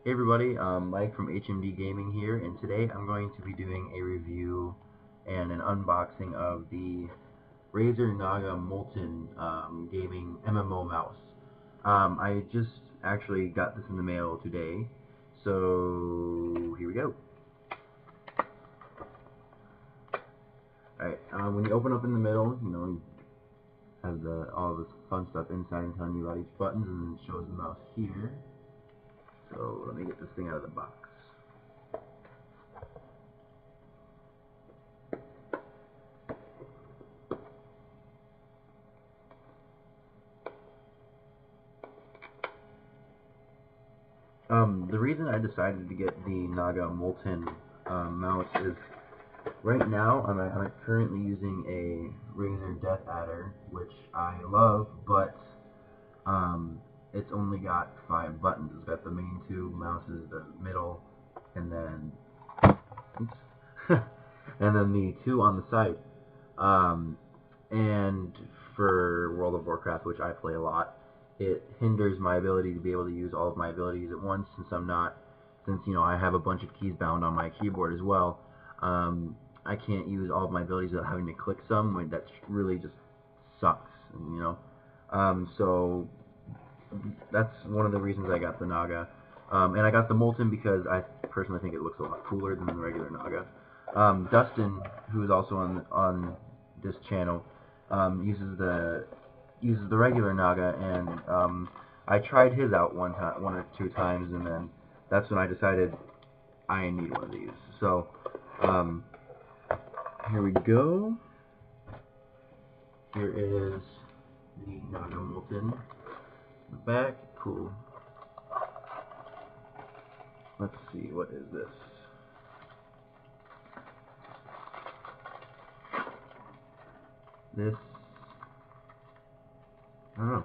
Hey everybody, Mike from HMDGaming here, and today I'm going to be doing a review and an unboxing of the Razer Naga Molten gaming MMO mouse. I just actually got this in the mail today, so here we go. Alright, when you open up in the middle, you have all this fun stuff inside and telling you about each button, and then it shows the mouse here. So let me get this thing out of the box. The reason I decided to get the Naga Molten mouse is right now I'm currently using a Razer Death Adder, which I love, but it's only got 5 buttons. It's got the main 2 mouses, the middle, and then oops, and then the 2 on the side. And for World of Warcraft, which I play a lot, it hinders my ability to be able to use all of my abilities at once, since I have a bunch of keys bound on my keyboard as well. I can't use all of my abilities without having to click some. That really just sucks, so that's one of the reasons I got the Naga. And I got the Molten because I personally think it looks a lot cooler than the regular Naga. Dustin, who is also on this channel, uses the regular Naga, and I tried his out one or two times, and then that's when I decided I need one of these. So here we go. Here is the Naga Molten. The back, cool. Let's see, what is this? This, I don't know.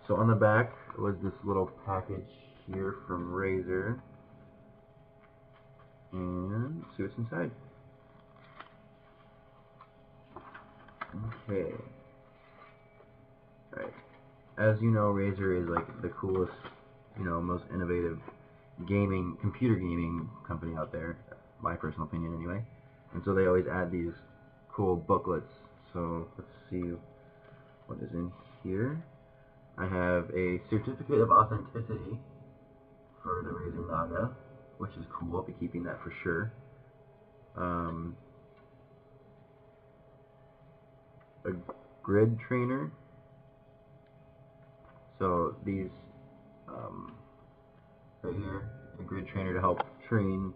So on the back was this little package here from Razer, and let's see what's inside. Okay. Alright. As you know, Razer is like the coolest, most innovative computer gaming company out there, my personal opinion anyway. And so they always add these cool booklets. So let's see what is in here. I have a certificate of authenticity for the Razer Naga, which is cool. I'll be keeping that for sure. A grid trainer. So these right here, a grid trainer to help train.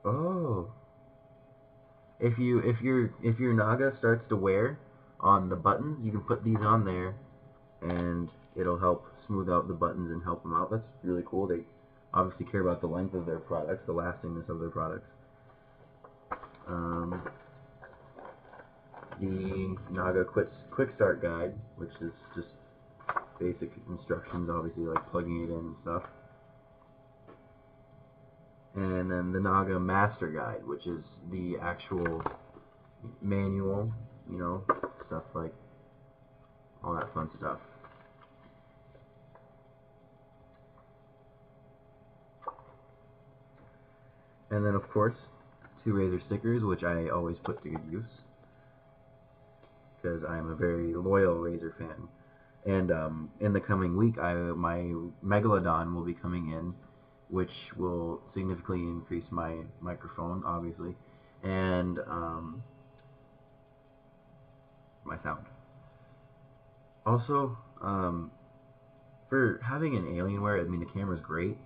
Oh, if your Naga starts to wear on the buttons, you can put these on there, and it'll help smooth out the buttons and help them out. That's really cool. They obviously care about the length of their products, the lastingness of their products. The Naga Quick Start Guide, which is just basic instructions, obviously, like plugging it in and stuff. And then the Naga Master Guide, which is the actual manual, stuff like all that fun stuff. And then, of course, 2 Razer stickers, which I always put to good use, because I'm a very loyal Razer fan. And in the coming week, my Megalodon will be coming in, which will significantly increase my microphone, obviously, and my sound. Also, for having an Alienware, I mean, the camera's great,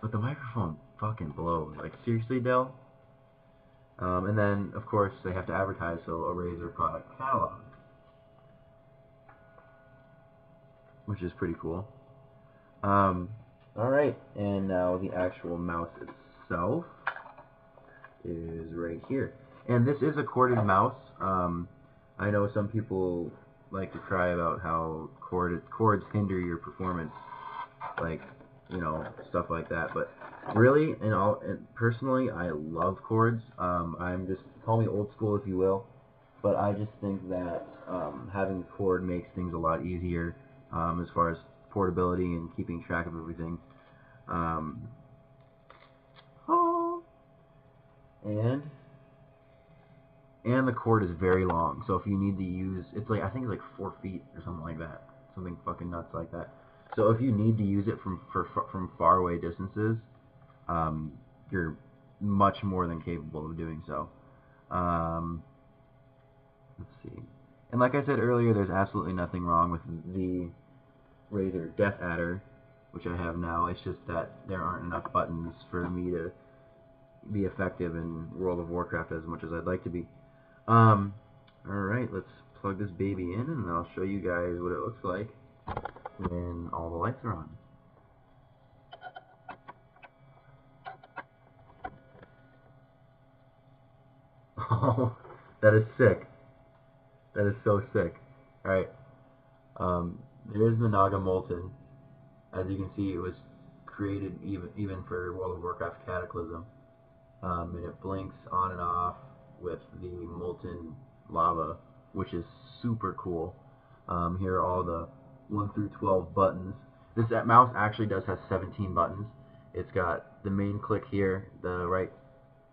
but the microphone fucking blows. Like, seriously, Dell? And then, of course, they have to advertise, so a Razer product catalog, which is pretty cool. Alright, and now the actual mouse itself is right here. And this is a corded mouse. I know some people like to cry about how cords hinder your performance, like, stuff like that, but Really, and personally, I love cords. I'm just, call me old school if you will, but I just think that having a cord makes things a lot easier as far as portability and keeping track of everything. Um, oh, and the cord is very long, so if you need to use, it's like, I think it's like 4 feet or something like that, something fucking nuts like that. So if you need to use it from far away distances, um, you're much more than capable of doing so. Um, let's see. And like I said earlier, there's absolutely nothing wrong with the Razer Death Adder, which I have now. It's just that there aren't enough buttons for me to be effective in World of Warcraft as much as I'd like to be. Alright, let's plug this baby in and I'll show you guys what it looks like when all the lights are on. Oh, that is sick. That is so sick. Alright, there's the Naga Molten. As you can see, it was created even for World of Warcraft Cataclysm. And it blinks on and off with the molten lava, which is super cool. Here are all the 1 through 12 buttons. That mouse actually does have 17 buttons. It's got the main click here, the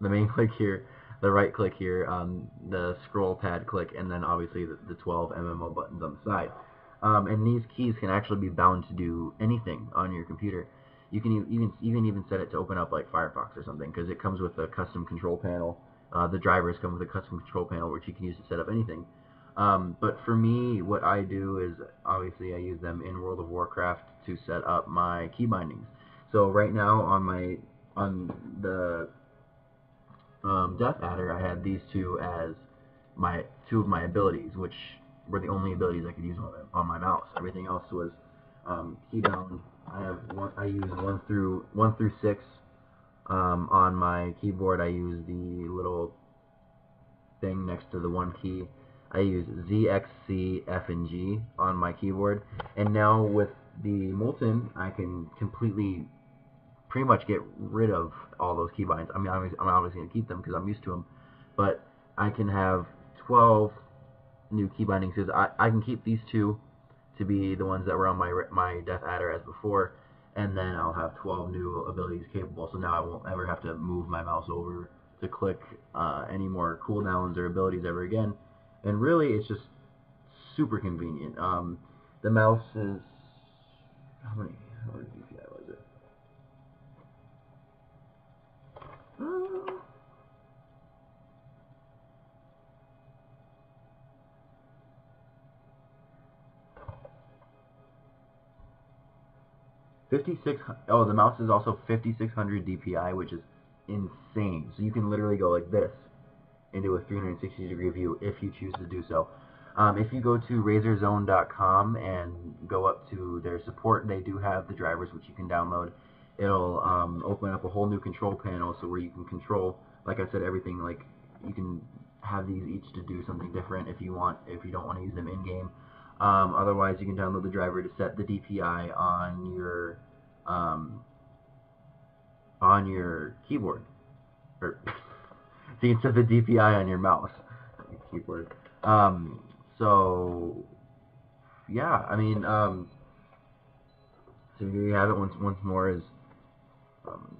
main click here, the right click here, the scroll pad click, and then obviously the 12 MMO buttons on the side. And these keys can actually be bound to do anything on your computer. You can even set it to open up like Firefox or something, because it comes with a custom control panel. The drivers come with a custom control panel which you can use to set up anything. But for me, what I do is obviously I use them in World of Warcraft to set up my key bindings. So right now on the Death Adder, I had these two as two of my abilities, which were the only abilities I could use on my mouse. Everything else was key bound. I use 1 through 6 on my keyboard. I use the little thing next to the 1 key. I use Z, X, C, F, and G on my keyboard. And now with the Molten, I can completely pretty much get rid of all those keybinds. I mean, I'm obviously going to keep them because I'm used to them, but I can have 12 new key bindings because I can keep these two to be the ones that were on my Death Adder as before, and then I'll have 12 new abilities capable, so now I won't ever have to move my mouse over to click any more cooldowns or abilities ever again. And really, it's just super convenient. The mouse is, how many DPI was it? 56. Oh, the mouse is also 5600 DPI, which is insane. So you can literally go like this into a 360-degree view if you choose to do so. If you go to razerzone.com and go up to their support, they do have the drivers which you can download. It'll open up a whole new control panel, so where you can control, like I said, everything. Like you can have these each to do something different if you don't want to use them in game. Otherwise, you can download the driver to set the DPI on your keyboard, or so you can set the DPI on your mouse, keyboard. So yeah, I mean, so here you have it. Once more is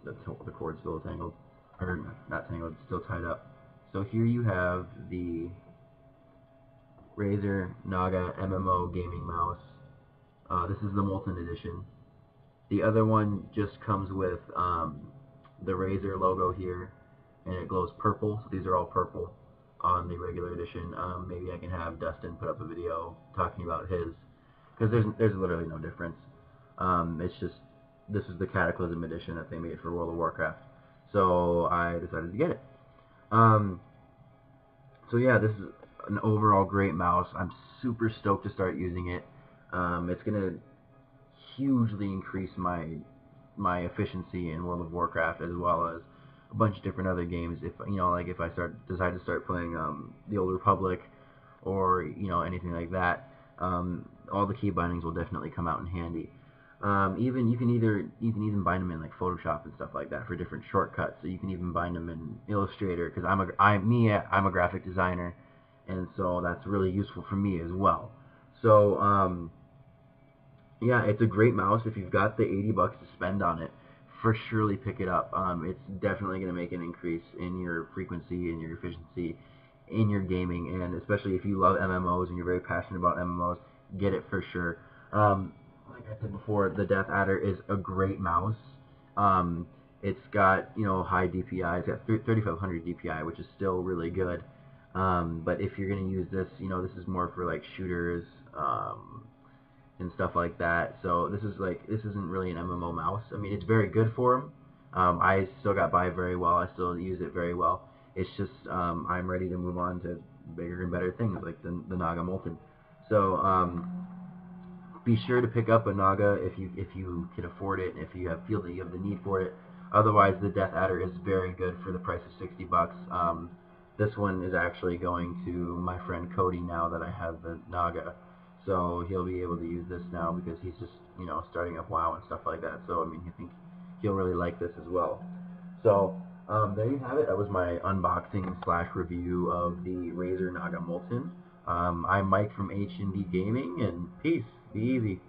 the cord's still tangled, or not tangled, still tied up. So here you have the Razer Naga MMO gaming mouse. This is the Molten edition. The other one just comes with the Razer logo here, and it glows purple. So these are all purple on the regular edition. Maybe I can have Dustin put up a video talking about his, because there's literally no difference. It's just, this is the Cataclysm edition that they made for World of Warcraft. So I decided to get it. So yeah, this is an overall great mouse. I'm super stoked to start using it. It's gonna hugely increase my efficiency in World of Warcraft, as well as a bunch of different other games. If like if I decide to start playing the Old Republic, or anything like that, all the key bindings will definitely come out in handy. Even you can even bind them in like Photoshop and stuff like that for different shortcuts. So you can even bind them in Illustrator because I'm a graphic designer, and so that's really useful for me as well. So yeah, it's a great mouse. If you've got the 80 bucks to spend on it, for surely pick it up. It's definitely going to make an increase in your frequency and your efficiency in your gaming, and especially if you love MMOs and you're very passionate about MMOs, get it for sure. Like I said before, the Death Adder is a great mouse. It's got high DPI. It's got 3500 DPI, which is still really good. But if you're going to use this, this is more for like shooters. And stuff like that. So this isn't really an MMO mouse. I mean, it's very good for them. I still got by very well. I still use it very well. It's just I'm ready to move on to bigger and better things like the Naga Molten. So be sure to pick up a Naga if you can afford it, if you feel that you have the need for it. Otherwise, the Death Adder is very good for the price of 60 bucks. This one is actually going to my friend Cody now that I have the Naga. So he'll be able to use this now because he's just, starting up WoW and stuff like that. So, I mean, I think he'll really like this as well. So, there you have it. That was my unboxing / review of the Razer Naga Molten. I'm Mike from HMDGaming, and peace. Be easy.